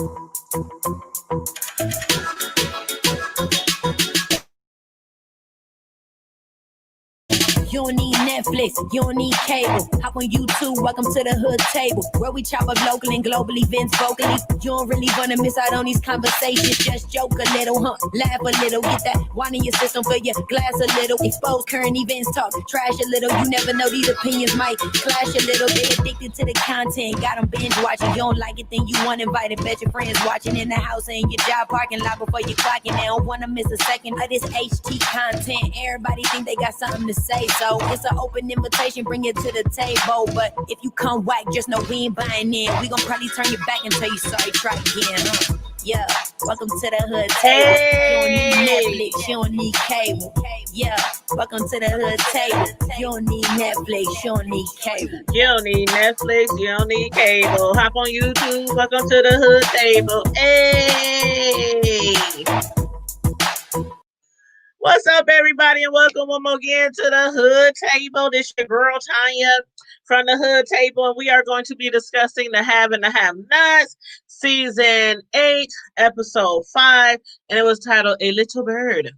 You don't need Netflix, you don't need cable. Hop on YouTube, welcome to the hood table, where we chop up local and global events vocally. You don't really wanna miss out on these conversations. Just joke a little, laugh a little, get that wine in your system, fill your glass a little. Expose current events, talk trash a little. You never know, these opinions might clash a little. They addicted to the content, got them binge watching. You don't like it, then you want invited. Bet your friends watching in the house and your job parking lot before you clocking. They don't wanna miss a second of this HT content. Everybody think they got something to say, so it's an open invitation, bring it to the table. But if you come whack, just know we ain't buying in. We gon' probably turn your back and tell you sorry, try again, Yeah, welcome to the hood table. You don't need Netflix, you don't need cable. Yeah, welcome to the hood table. You don't need Netflix, you don't need cable. You don't need Netflix, you don't need cable. Hop on YouTube, welcome to the hood table. Hey! What's up, everybody, and welcome one more again to the hood table. This your girl, Tanya, from the hood table, and we are going to be discussing the Have and the Have-Nots, Season 8, Episode 5, and it was titled A Little Bird.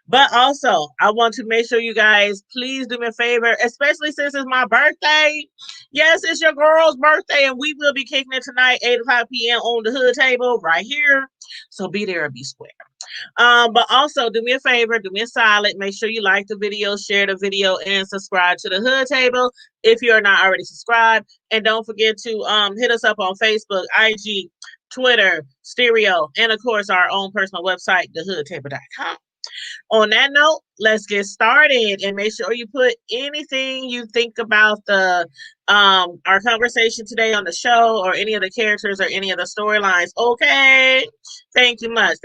But also, I want to make sure you guys please do me a favor, especially since it's my birthday. Yes, it's your girl's birthday, and we will be kicking it tonight, 8 o'clock p.m. on the hood table right here. So be there and be square. But also do me a favor, do me a solid, make sure you like the video, share the video, and subscribe to the hood table if you're not already subscribed. And don't forget to hit us up on Facebook, IG, Twitter, Stereo, and of course our own personal website, thehoodtable.com. On that note, let's get started, and make sure you put anything you think about the our conversation today on the show, or any of the characters, or any of the storylines. Okay, thank you much.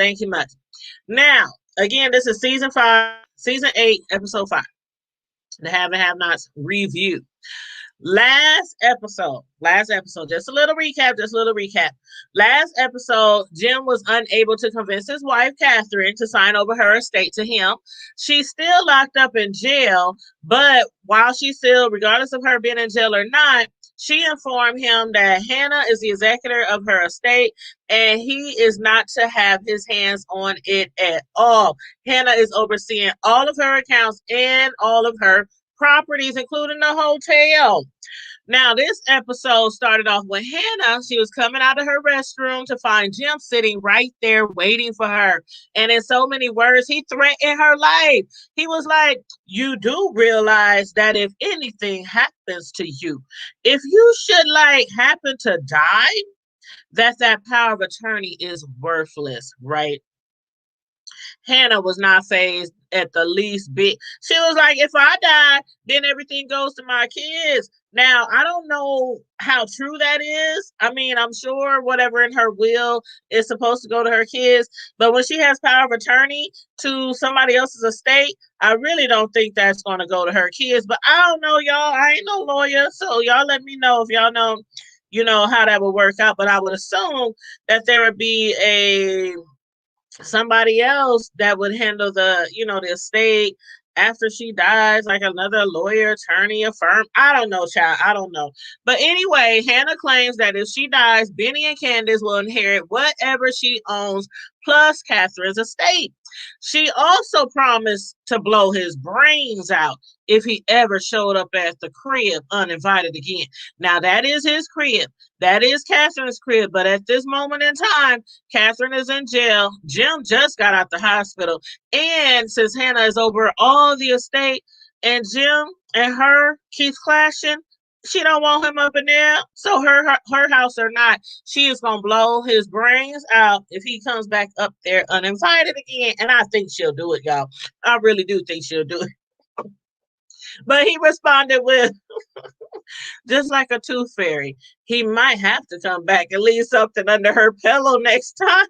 Now, again, this is season 8, episode 5, the Have and Have-Nots review. Last episode, just a little recap. Last episode, Jim was unable to convince his wife, Catherine, to sign over her estate to him. She's still locked up in jail, but while she's still, regardless of her being in jail or not, she informed him that Hannah is the executor of her estate, and he is not to have his hands on it at all. Hannah is overseeing all of her accounts and all of her properties, including the hotel. Now, this episode started off with Hannah. She was coming out of her restroom to find Jim sitting right there waiting for her. And in so many words, he threatened her life. He was like, you do realize that if anything happens to you, if you should happen to die, that power of attorney is worthless, right? Hannah was not fazed at the least bit. She was like, if I die, then everything goes to my kids. Now, I don't know how true that is. I mean, I'm sure whatever in her will is supposed to go to her kids. But when she has power of attorney to somebody else's estate, I really don't think that's going to go to her kids. But I don't know, y'all. I ain't no lawyer. So y'all let me know if y'all know, how that would work out. But I would assume that there would be somebody else that would handle the estate after she dies, like another lawyer, attorney, a firm. I don't know, child. I don't know. But anyway, Hannah claims that if she dies, Benny and Candace will inherit whatever she owns, plus Catherine's estate. She also promised to blow his brains out if he ever showed up at the crib uninvited again. Now, that is his crib. That is Catherine's crib. But at this moment in time, Catherine is in jail. Jim just got out the hospital. And since Hannah is over all the estate and Jim and her keeps clashing, she don't want him up in there. So her house or not, she is going to blow his brains out if he comes back up there uninvited again. And I think she'll do it, y'all. I really do think she'll do it. But he responded with, just like a tooth fairy, he might have to come back and leave something under her pillow next time.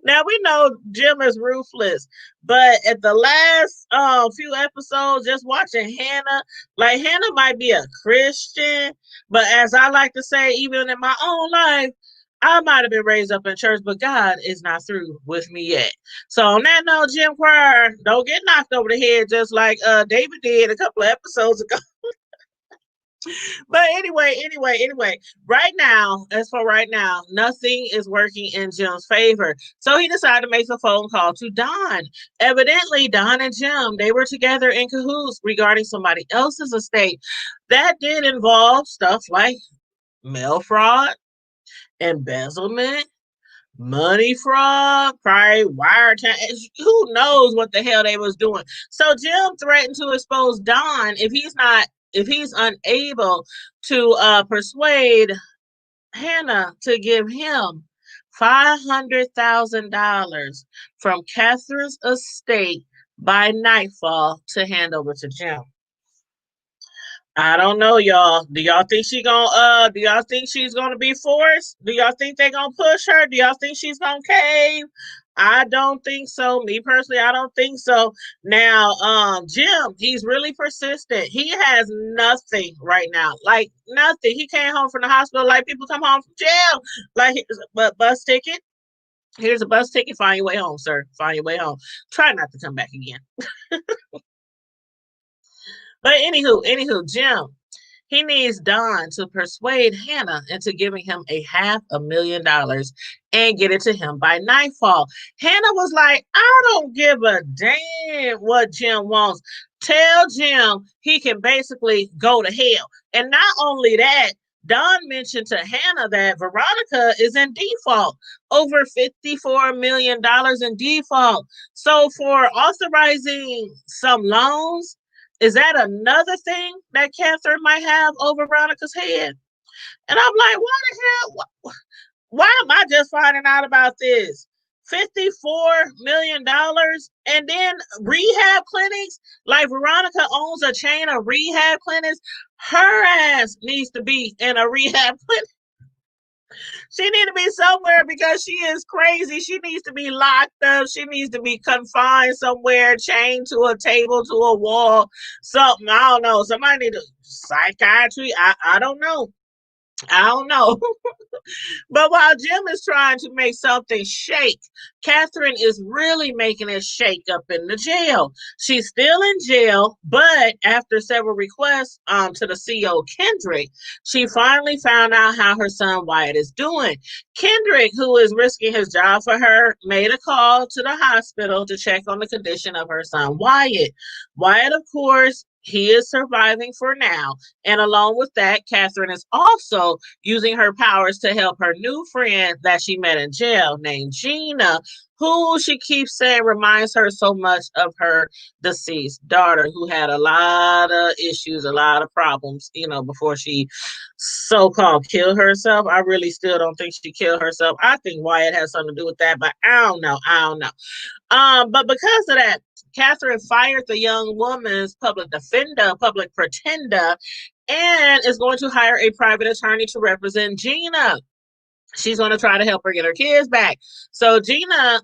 Now, we know Jim is ruthless, but at the last few episodes, just watching Hannah, Hannah might be a Christian, but as I like to say, even in my own life, I might have been raised up in church, but God is not through with me yet. So on that note, Jim Cryer, don't get knocked over the head just like David did a couple of episodes ago. But anyway, right now, as for right now, nothing is working in Jim's favor. So he decided to make a phone call to Don. Evidently, Don and Jim, they were together in cahoots regarding somebody else's estate. That did involve stuff like mail fraud, embezzlement, money fraud, probably wiretap. Who knows what the hell they was doing? So Jim threatened to expose Don if he's unable to persuade Hannah to give him $500,000 from Catherine's estate by nightfall to hand over to Jim. I don't know, y'all. Do y'all think do y'all think she's gonna be forced? Do y'all think they're gonna push her? Do y'all think she's gonna cave? I don't think so. Me personally, I don't think so. Now, Jim, he's really persistent. He has nothing right now. Like nothing. He came home from the hospital like people come home from jail. Like but bus ticket. Here's a bus ticket. Find your way home, sir. Find your way home. Try not to come back again. But anywho, Jim, he needs Don to persuade Hannah into giving him a $500,000 and get it to him by nightfall. Hannah was like, I don't give a damn what Jim wants. Tell Jim he can basically go to hell. And not only that, Don mentioned to Hannah that Veronica is in default, over $54 million in default. So for authorizing some loans, is that another thing that Catherine might have over Veronica's head? And I'm like, why the hell? Why am I just finding out about this? $54 million and then rehab clinics? Like Veronica owns a chain of rehab clinics. Her ass needs to be in a rehab clinic. She needs to be somewhere because she is crazy. She needs to be locked up. She needs to be confined somewhere, chained to a table, to a wall, something. I don't know. Somebody need a psychiatry. I don't know. I don't know. But while Jim is trying to make something shake, Catherine is really making it shake up in the jail. She's still in jail, but after several requests to the CO Kendrick, she finally found out how her son Wyatt is doing. Kendrick, who is risking his job for her, made a call to the hospital to check on the condition of her son Wyatt. Wyatt, of course, he is surviving for now. And along with that, Catherine is also using her powers to help her new friend that she met in jail named Gina, who she keeps saying reminds her so much of her deceased daughter, who had a lot of issues, a lot of problems, before she so-called killed herself. I really still don't think she killed herself. I think Wyatt has something to do with that, but I don't know. But because of that, Catherine fired the young woman's public defender, public pretender, and is going to hire a private attorney to represent Gina. She's going to try to help her get her kids back. So Gina,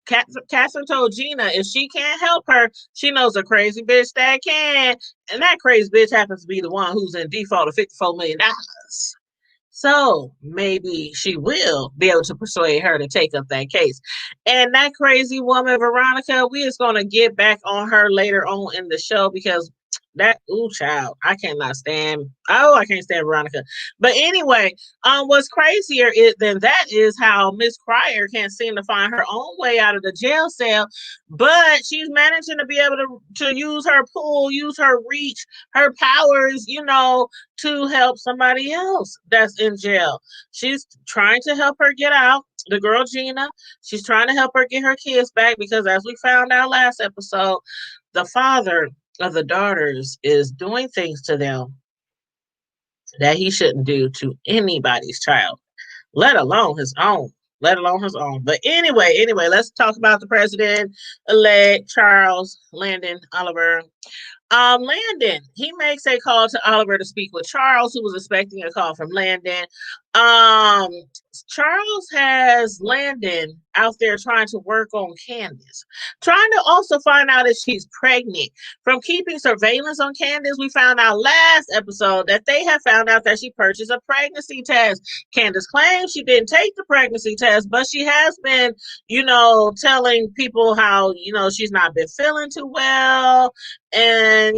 Catherine told Gina if she can't help her, she knows a crazy bitch that can. And that crazy bitch happens to be the one who's in default of $54 million. So maybe she will be able to persuade her to take up that case. And that crazy woman, Veronica, we is going to get back on her later on in the show because child, I cannot stand. Oh, I can't stand Veronica. But anyway, what's crazier than that is how Miss Cryer can't seem to find her own way out of the jail cell, but she's managing to be able to use her pull, use her reach, her powers, to help somebody else that's in jail. She's trying to help her get out. The girl Gina, she's trying to help her get her kids back because, as we found out last episode, the father of the daughters is doing things to them that he shouldn't do to anybody's child, let alone his own. But anyway, let's talk about the president-elect Charles Landon Oliver. Landon, he makes a call to Oliver to speak with Charles, who was expecting a call from Landon. Charles has Landon out there trying to work on Candace, trying to also find out if she's pregnant. From keeping surveillance on Candace, we found out last episode that they have found out that she purchased a pregnancy test. Candace claims she didn't take the pregnancy test, but she has been, telling people how, she's not been feeling too well. And,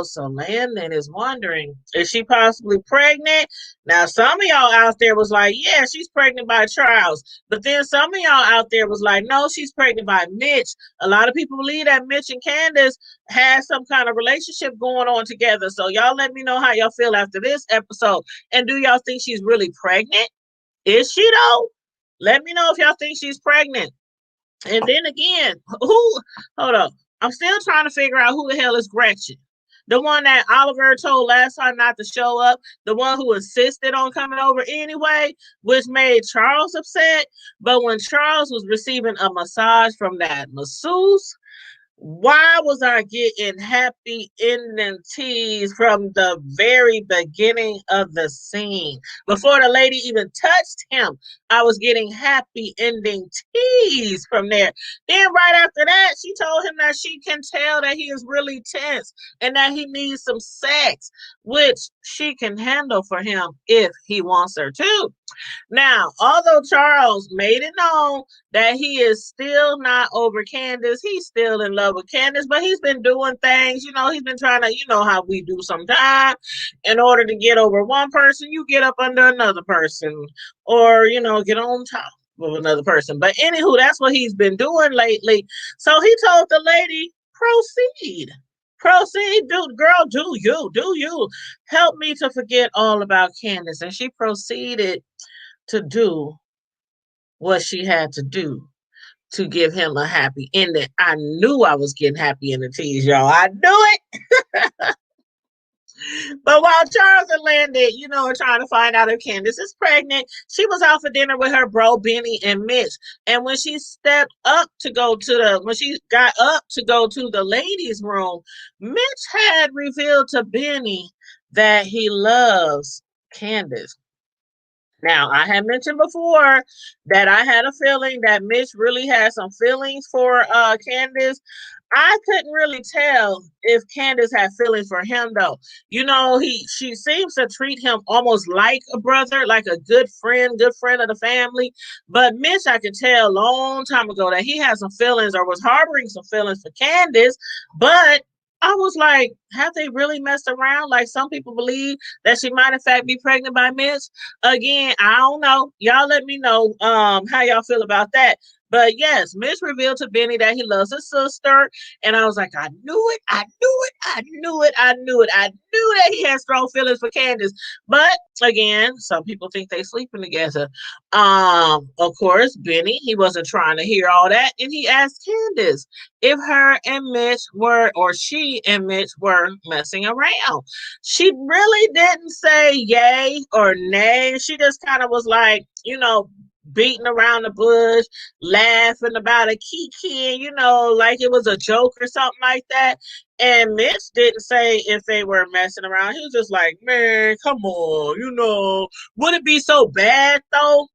so Landon is wondering, is she possibly pregnant? Now, some of y'all out there was like, yeah, she's pregnant by Charles. But then some of y'all out there was like, no, she's pregnant by Mitch. A lot of people believe that Mitch and Candace had some kind of relationship going on together. So y'all let me know how y'all feel after this episode. And do y'all think she's really pregnant? Is she though? Let me know if y'all think she's pregnant. And then again, hold up. I'm still trying to figure out who the hell is Gretchen. The one that Oliver told last time not to show up, the one who insisted on coming over anyway, which made Charles upset. But when Charles was receiving a massage from that masseuse, why was I getting happy ending tease from the very beginning of the scene? Before the lady even touched him, I was getting happy ending tease from there. Then right after that, she told him that she can tell that he is really tense and that he needs some sex, which she can handle for him if he wants her to. Now, although Charles made it known that he is still not over Candace, he's still in love with Candace, but he's been doing things, he's been trying to, how we do sometimes. In order to get over one person, you get up under another person, or, get on top of another person. But anywho, that's what he's been doing lately. So he told the lady, proceed, girl, do you help me to forget all about Candace. And she proceeded to do what she had to do to give him a happy ending. I knew I was getting happy in the tease, y'all. I knew it. But while Charles and Landon, are trying to find out if Candace is pregnant, she was out for dinner with her bro Benny and Mitch. And when she when she got up to go to the ladies' room, Mitch had revealed to Benny that he loves Candace. Now, I had mentioned before that I had a feeling that Mitch really had some feelings for Candace. I couldn't really tell if Candace had feelings for him though. She seems to treat him almost like a brother, like a good friend of the family. But Mitch, I could tell a long time ago that he had some feelings or was harboring some feelings for Candace. But I was like, have they really messed around? Like some people believe that she might in fact be pregnant by Mitch. Again, I don't know. Y'all let me know how y'all feel about that. But yes, Mitch revealed to Benny that he loves his sister. And I was like, I knew it. I knew it. I knew it. I knew it. I knew that he had strong feelings for Candace. But again, some people think they sleeping together. Of course, Benny, he wasn't trying to hear all that. And he asked Candace if her and Mitch were, or she and Mitch were messing around. She really didn't say yay or nay. She just kind of was like, beating around the bush, laughing about a kiki, like it was a joke or something like that. And Mitch didn't say if they were messing around. He was just like, man, come on, would it be so bad though?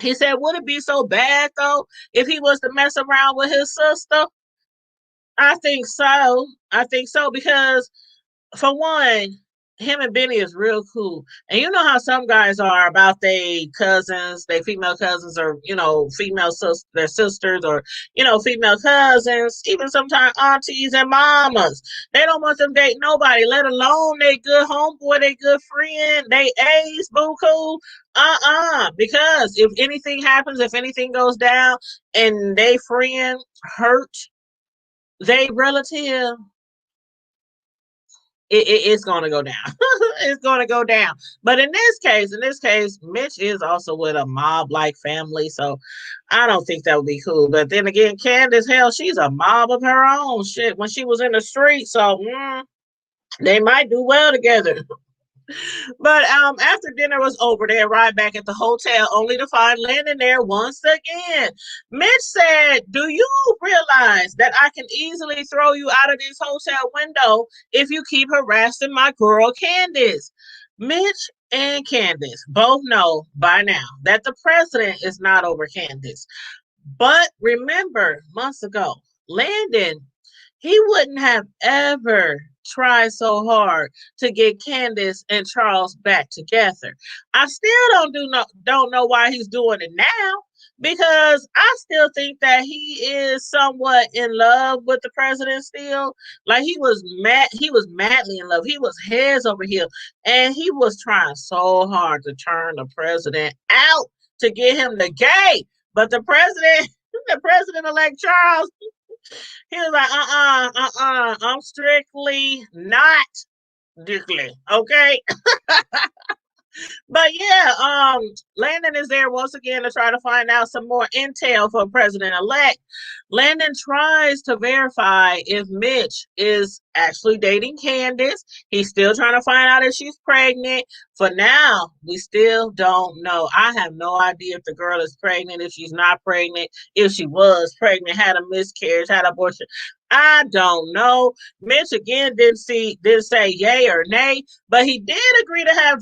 He said, would it be so bad though if he was to mess around with his sister? I think so. I think so because for one, him and Benny is real cool. And you know how some guys are about they cousins, they female cousins, or their sisters, or female cousins, even sometimes aunties and mamas. They don't want them date nobody, let alone they good homeboy, they good friend, they ace, boo cool. Because if anything happens, if anything goes down, and they friend hurt they relative, it's going to go down. It's going to go down. But in this case, Mitch is also with a mob-like family, so I don't think that would be cool. But then again, Candace, hell, she's a mob of her own shit when she was in the street, so they might do well together. But after dinner was over, they arrived back at the hotel only to find Landon there once again. Mitch said, do you realize that I can easily throw you out of this hotel window if you keep harassing my girl Candace? Mitch and Candace both know by now that the president is not over Candace. But remember, months ago, Landon, he wouldn't have ever tried so hard to get Candace and Charles back together. I still don't know why he's doing it now. because I still think that he is somewhat in love with the president still. Like he was madly in love. He was heads over heels, and he was trying so hard to turn the president out to get him the gay. But the president, the president elect Charles, he was like, I'm strictly not Dickly, okay? But yeah, Landon is there once again to try to find out some more intel for President elect. Landon tries to verify if Mitch is actually dating Candace. He's still trying to find out if she's pregnant. For now, we still don't know. I have no idea if the girl is pregnant, if she's not pregnant, if she was pregnant, had a miscarriage, had an abortion. I don't know. Mitch again didn't say yay or nay, but he did agree to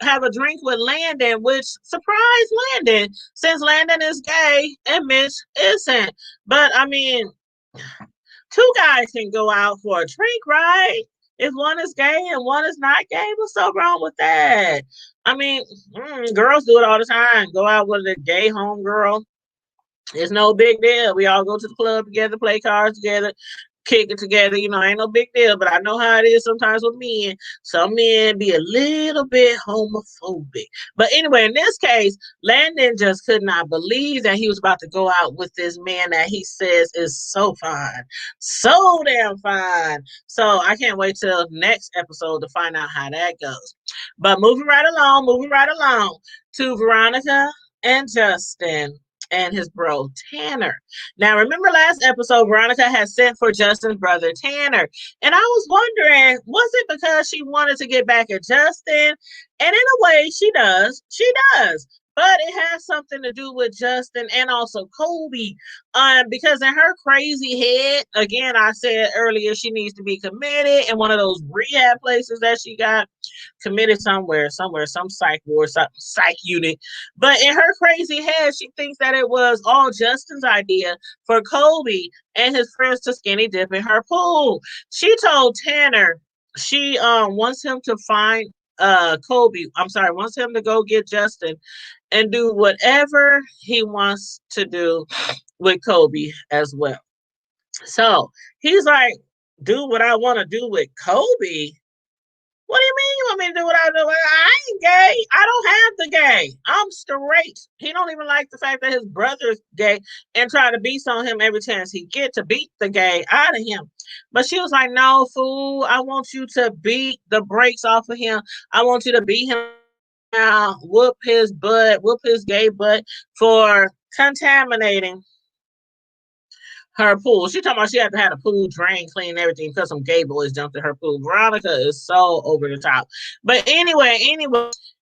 have a drink with Landon, which surprised Landon, since Landon is gay and Mitch isn't. But I mean, two guys can go out for a drink, right? If one is gay and one is not gay, what's so wrong with that? I mean, girls do it all the time. Go out with a gay homegirl. It's no big deal. We all go to the club together, play cards together, kick it together. Ain't no big deal. But I know how it is sometimes with men. Some men be a little bit homophobic. But anyway, in this case, Landon just could not believe that he was about to go out with this man that he says is so fine. So damn fine. So I can't wait till next episode to find out how that goes. But moving right along to Veronica and Justin and his bro Tanner. Now, remember last episode, Veronica had sent for Justin's brother Tanner. And I was wondering, was it because she wanted to get back at Justin? And in a way, she does. She does. But it has something to do with Justin and also Kobe. Because in her crazy head, again, I said earlier, she needs to be committed in one of those rehab places that she got committed somewhere, some psych ward, some psych unit. But in her crazy head, she thinks that it was all Justin's idea for Kobe and his friends to skinny dip in her pool. She told Tanner she wants him to find Kobe. I'm sorry, wants him to go get Justin and do whatever he wants to do with Kobe as well. So he's like, do what I want to do with Kobe. What do you mean you want me to do what I do? I ain't gay. I don't have the gay. I'm straight. He don't even like the fact that his brother's gay and try to beat on him every chance he get to beat the gay out of him. But she was like, no, fool. I want you to beat the brakes off of him. I want you to beat him down, whoop his gay butt for contaminating her pool. She talking about she had to have a pool drain clean and everything because some gay boys jumped in her pool. Veronica is so over the top. But anyway,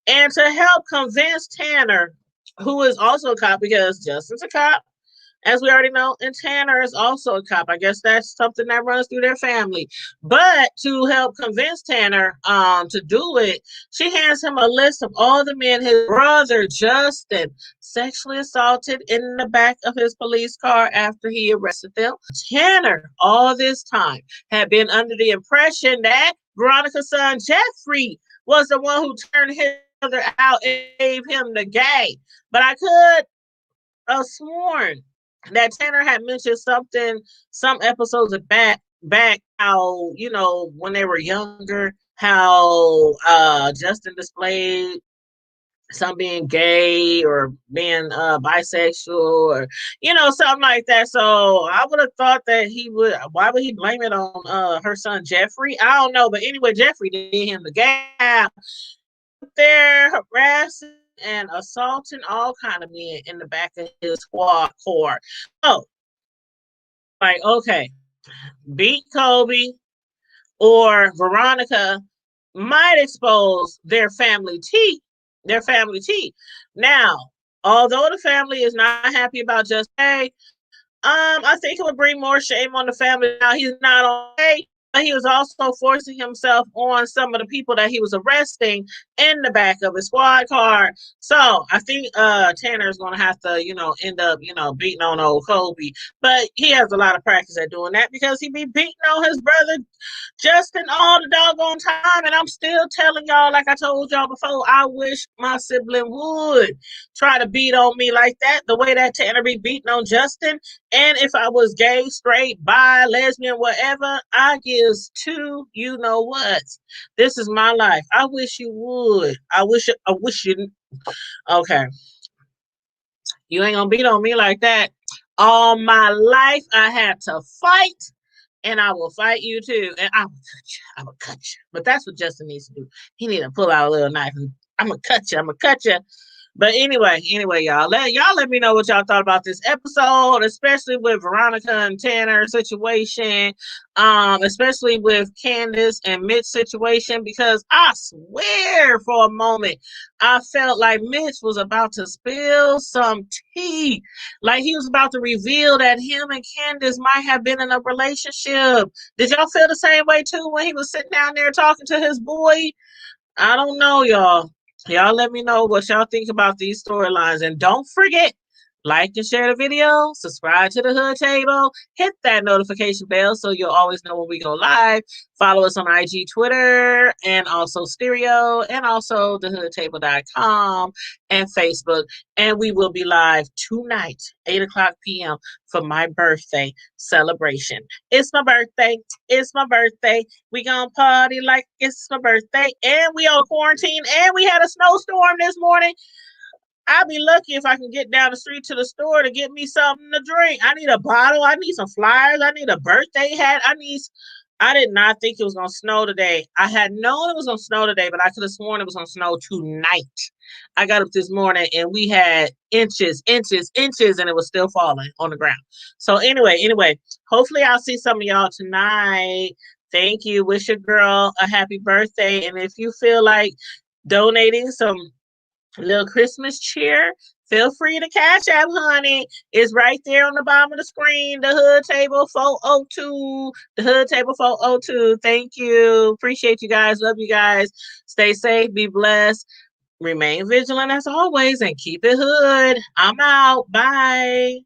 and to help convince Tanner, who is also a cop because Justin's a cop, as we already know, and Tanner is also a cop. I guess that's something that runs through their family. But to help convince Tanner to do it, she hands him a list of all the men his brother Justin sexually assaulted in the back of his police car after he arrested them. Tanner, all this time, had been under the impression that Veronica's son Jeffrey was the one who turned his brother out and gave him the gay. But I could have sworn that Tanner had mentioned something, some episodes of back how, when they were younger, how Justin displayed some being gay or being bisexual or something like that. So I would have thought that why would he blame it on her son Jeffrey? I don't know, but anyway, Jeffrey did him the gay. They're harassing and assaulting all kind of men in the back of his squad car. So, like, okay, beat Kobe or Veronica might expose their family tea. Now, although the family is not happy about just I think it would bring more shame on the family. Now he's not okay. but he was also forcing himself on some of the people that he was arresting in the back of his squad car. So I think Tanner is gonna have to, end up, beating on old Kobe. But he has a lot of practice at doing that because he be beating on his brother Justin all the doggone time. And I'm still telling y'all, like I told y'all before, I wish my sibling would try to beat on me like that, the way that Tanner be beating on Justin. And if I was gay, straight, bi, lesbian, whatever, I gives two, you know what? This is my life. I wish you would. I wish you. Okay. You ain't gonna beat on me like that. All my life, I had to fight, and I will fight you too. And I will cut you. I will cut you. But that's what Justin needs to do. He need to pull out a little knife and I'm gonna cut you. I'm gonna cut you. But anyway, y'all let me know what y'all thought about this episode, especially with Veronica and Tanner situation, especially with Candace and Mitch situation, because I swear for a moment I felt like Mitch was about to spill some tea, like he was about to reveal that him and Candace might have been in a relationship. Did y'all feel the same way too when he was sitting down there talking to his boy? I don't know, y'all. Y'all let me know what y'all think about these storylines. And don't forget, like and share the video, subscribe to the Hood Table, hit that notification bell so you'll always know when we go live. Follow us on IG, Twitter, and also Stereo, and also thehoodtable.com and Facebook. And we will be live tonight, 8 o'clock p.m. for my birthday celebration. It's my birthday. It's my birthday. We gonna party like it's my birthday. And we on quarantine. And we had a snowstorm this morning. I'll be lucky if I can get down the street to the store to get me something to drink. I need a bottle. I need some flyers. I need a birthday hat. I did not think it was going to snow today. I had known it was going to snow today, but I could have sworn it was going to snow tonight. I got up this morning and we had inches, and it was still falling on the ground. So anyway, hopefully I'll see some of y'all tonight. Thank you. Wish your girl a happy birthday. And if you feel like donating some little Christmas cheer, feel free to cash app, honey. It's right there on the bottom of the screen. The Hood Table 402. The Hood Table 402. Thank you. Appreciate you guys. Love you guys. Stay safe. Be blessed. Remain vigilant as always and keep it hood. I'm out. Bye.